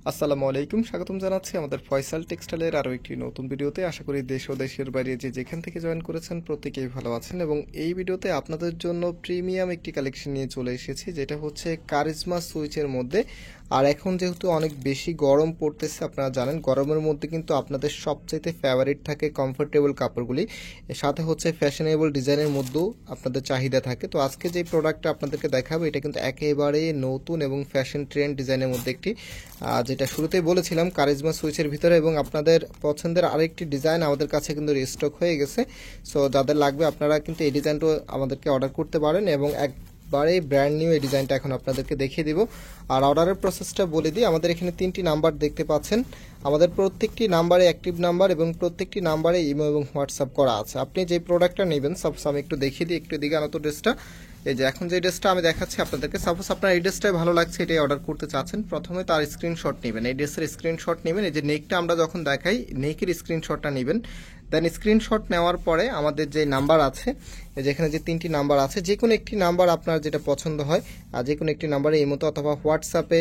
আসসালামু আলাইকুম, স্বাগতম জানাচ্ছি আমাদের ফয়সাল টেক্সটাইলের আরও একটি নতুন ভিডিওতে। আশা করি দেশ ও দেশের বাইরে যে যেখান থেকে জয়েন করেছেন প্রত্যেকেই ভালো আছেন। এবং এই ভিডিওতে আপনাদের জন্য প্রিমিয়াম একটি কালেকশন নিয়ে চলে এসেছি, যেটা হচ্ছে কারিজমা সুইচের মধ্যে। আর এখন যেহেতু অনেক বেশি গরম পড়তেছে, আপনারা জানেন গরমের মধ্যে কিন্তু আপনাদের সবচেয়ে ফেভারিট থাকে কমফোর্টেবল কাপড়গুলি, এর সাথে হচ্ছে ফ্যাশনেবল ডিজাইনের মধ্যেও আপনাদের চাহিদা থাকে। তো আজকে যে প্রোডাক্টটা আপনাদেরকে দেখাবো এটা কিন্তু একেবারে নতুন এবং ফ্যাশন ট্রেন্ড ডিজাইনের মধ্যে একটি, যেটা শুরুতেই বলেছিলাম কারিজমা সুইচের ভিতরে। এবং আপনাদের পছন্দের আরেকটি ডিজাইন আমাদের কাছে কিন্তু রিস্টক হয়ে গেছে। সো যাদের লাগবে আপনারা কিন্তু এই ডিজাইনটা আমাদেরকে অর্ডার করতে পারেন, এবং একবারে ব্র্যান্ড নিউ এই ডিজাইনটা এখন আপনাদেরকে দেখিয়ে দিব। আর অর্ডারের প্রসেসটা বলে দিই, আমাদের এখানে 3টি নাম্বার দেখতে পাচ্ছেন। আমাদের প্রত্যেকটি নাম্বারে অ্যাক্টিভ নাম্বার এবং প্রত্যেকটি নাম্বারে ইমো এবং হোয়াটসঅ্যাপ করা আছে। আপনি যে প্রোডাক্টটা নেবেন, সাপোজ আমি একটু দেখিয়ে দিই, একটু দিকে আনত ড্রেসটা। এই যে এখন যে ড্রেসটা আমি দেখাচ্ছি আপনাদেরকে, সাপোজ আপনার এই ড্রেসটাই ভালো লাগছে, এটাই অর্ডার করতে চাচ্ছেন, প্রথমে তার স্ক্রিনশট নেবেন, এই ড্রেসের স্ক্রিনশট নেবেন। এই যে নেকটা আমরা যখন দেখাই, নেকের স্ক্রিনশটটা নেবেন। দেন স্ক্রিনশট নেওয়ার পরে আমাদের যে নাম্বার আছে, যেখানে যে 3টি নাম্বার আছে, যে কোনো একটি নাম্বার আপনার যেটা পছন্দ হয়, আর যে কোনো একটি নাম্বারে এই মতো অথবা হোয়াটসঅ্যাপে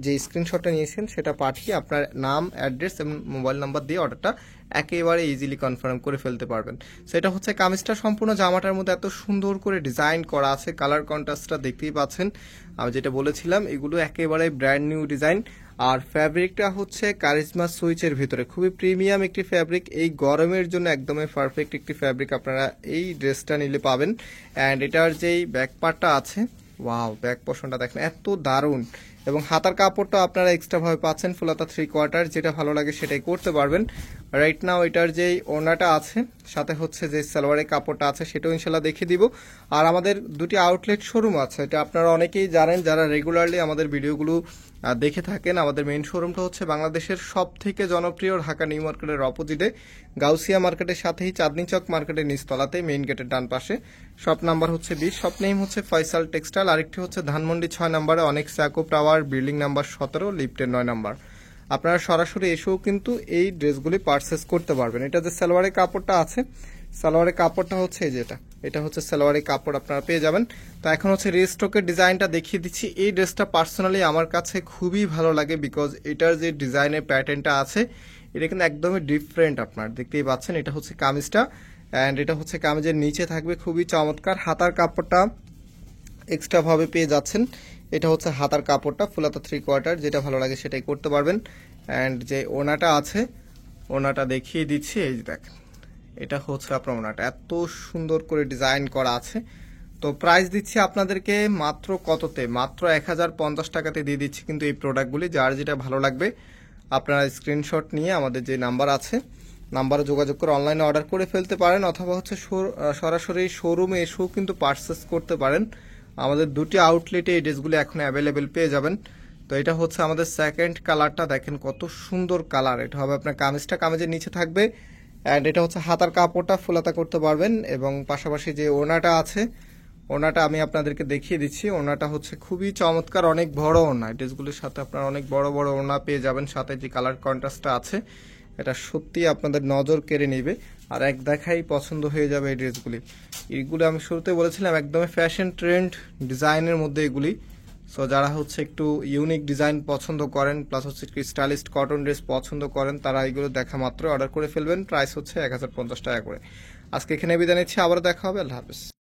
যে স্ক্রিনশটটা নিয়েছেন সেটা পাঠিয়ে আপনার নাম, অ্যাড্রেস এবং মোবাইল নাম্বার দিয়ে অর্ডারটা একেবারে ইজিলি কনফার্ম করে ফেলতে পারবেন। সেটা হচ্ছে কামিজটা সম্পূর্ণ জামাটার মধ্যে এত সুন্দর করে ডিজাইন করা আছে, কালার কন্ট্রাস্টটা দেখতেই পাচ্ছেন। আমি যেটা বলেছিলাম এগুলো একেবারে ব্র্যান্ড নিউ ডিজাইন। আর ফ্যাব্রিকটা হচ্ছে কারিজমা সুইচের ভিতরে খুবই প্রিমিয়াম একটি ফ্যাব্রিক, এই গরমের জন্য একদমই পারফেক্ট একটি ফ্যাব্রিক আপনারা এই ড্রেসটা নিলে পাবেন। অ্যান্ড এটার যেই ব্যাক পার্টটা আছে, ওয়াও, ব্যাক পোর্শনটা দেখেন এত দারুণ। এবং হাতার কাপড়টা আপনারা এক্সট্রাভাবে পাচ্ছেন ফুলাতা 3/4, যেটা ভালো লাগে সেটাই করতে পারবেন। রাইট নাও এটার যেই ওড়নাটা আছে, সাথে হচ্ছে যে সালোয়ারের কাপড়টা আছে, সেটাও ইনশাল্লাহ দেখিয়ে দিব। আর আমাদের দুটি আউটলেট শোরুম আছে, এটা আপনারা অনেকেই জানেন যারা রেগুলারলি আমাদের ভিডিওগুলো দেখে থাকেন। আমাদের মেইন শোরুমটা হচ্ছে বাংলাদেশের সব থেকে জনপ্রিয় ঢাকা নিউ মার্কেটের অপোজিটে, গাউসিয়া মার্কেটের সাথেই চাঁদনি চক মার্কেটের নিচতলাতে, মেইন গেটের ডান পাশে। শপ নাম্বার হচ্ছে 20, শপ নেম হচ্ছে ফয়সাল টেক্সটাইল। আরেকটি হচ্ছে ধানমন্ডি 6 নম্বরে অনেক স্যাকো টাওয়ার, বিল্ডিং নাম্বার 17, লিফটের 9 নাম্বার। আপনারা সরাসরি এসেও কিন্তু এই ড্রেসগুলি পারচেস করতে পারবেন। এটা যে সালোয়ারের কাপড়টা আছে, সালোয়ারের কাপড়টা হচ্ছে এই যেটা, এটা হচ্ছে সালোয়ারের কাপড় আপনারা পেয়ে যাবেন। তো এখন হচ্ছে রিস্টকের ডিজাইনটা দেখিয়ে দিচ্ছি। এই ড্রেসটা পার্সোনালি আমার কাছে খুবই ভালো লাগে, বিকজ এটার যে ডিজাইনের প্যাটার্নটা আছে এটা কিন্তু একদমই ডিফারেন্ট, আপনার দেখতেই পাচ্ছেন। এটা হচ্ছে কামিজটা, অ্যান্ড এটা হচ্ছে কামিজের নিচে থাকবে খুবই চমৎকার। হাতার কাপড়টা এক্সট্রাভাবে পেয়ে যাচ্ছেন। এটা হচ্ছে হাতার কাপড়টা ফুলাতা 3/4, যেটা ভালো লাগে সেটাই করতে পারবেন। অ্যান্ড যে ওনাটা আছে, ওনাটা দেখিয়ে দিচ্ছি, এই যে দেখেন, এটা হচ্ছে আপনার ওনাটা এত সুন্দর করে ডিজাইন করা আছে। তো প্রাইস দিচ্ছি আপনাদেরকে মাত্র কততে, মাত্র 1050 টাকাতে দিয়ে দিচ্ছি কিন্তু এই প্রোডাক্টগুলি। যার যেটা ভালো লাগবে আপনারা স্ক্রিনশট নিয়ে আমাদের যে নাম্বার আছে, নাম্বারে যোগাযোগ করে অনলাইনে অর্ডার করে ফেলতে পারেন, অথবা হচ্ছে সরাসরি শোরুমে এসেও কিন্তু পারচেস করতে পারেন। আমাদের দুটি আউটলেটে এই ড্রেসগুলি এখন অ্যাভেলেবেল পেয়ে যাবেন। তো এটা হচ্ছে আমাদের সেকেন্ড কালারটা, দেখেন কত সুন্দর কালার। এটা হবে আপনার কামিজটা, কামিজের নিচে থাকবে। অ্যান্ড এটা হচ্ছে হাতার কাপড়টা ফুলাতা করতে পারবেন, এবং পাশাপাশি যে ওড়নাটা আছে, ওড়নাটা আমি আপনাদেরকে দেখিয়ে দিচ্ছি। ওড়নাটা হচ্ছে খুবই চমৎকার, অনেক বড় ওড়না। এই ড্রেসগুলির সাথে আপনারা অনেক বড় বড় ওড়না পেয়ে যাবেন, সাথে যে কালার কন্ট্রাস্টটা আছে এটা সত্যি আপনাদের নজর কেড়ে নেবে, আর এক দেখাই পছন্দ হয়ে যাবে এই ড্রেসগুলি। এইগুলি আমি শুরুতে বলেছিলাম একদমই ফ্যাশন ট্রেন্ড ডিজাইনের মধ্যে এগুলি। সো যারা হচ্ছে একটু ইউনিক ডিজাইন পছন্দ করেন, প্লাস হচ্ছে একটু স্টাইলিস্ট কটন ড্রেস পছন্দ করেন, তারা এইগুলো দেখা মাত্র অর্ডার করে ফেলবেন। প্রাইস হচ্ছে 1050 টাকা করে। আজকে এখানে বিদায় নিচ্ছি, আবার দেখা হবে, আল্লাহ হাফেজ।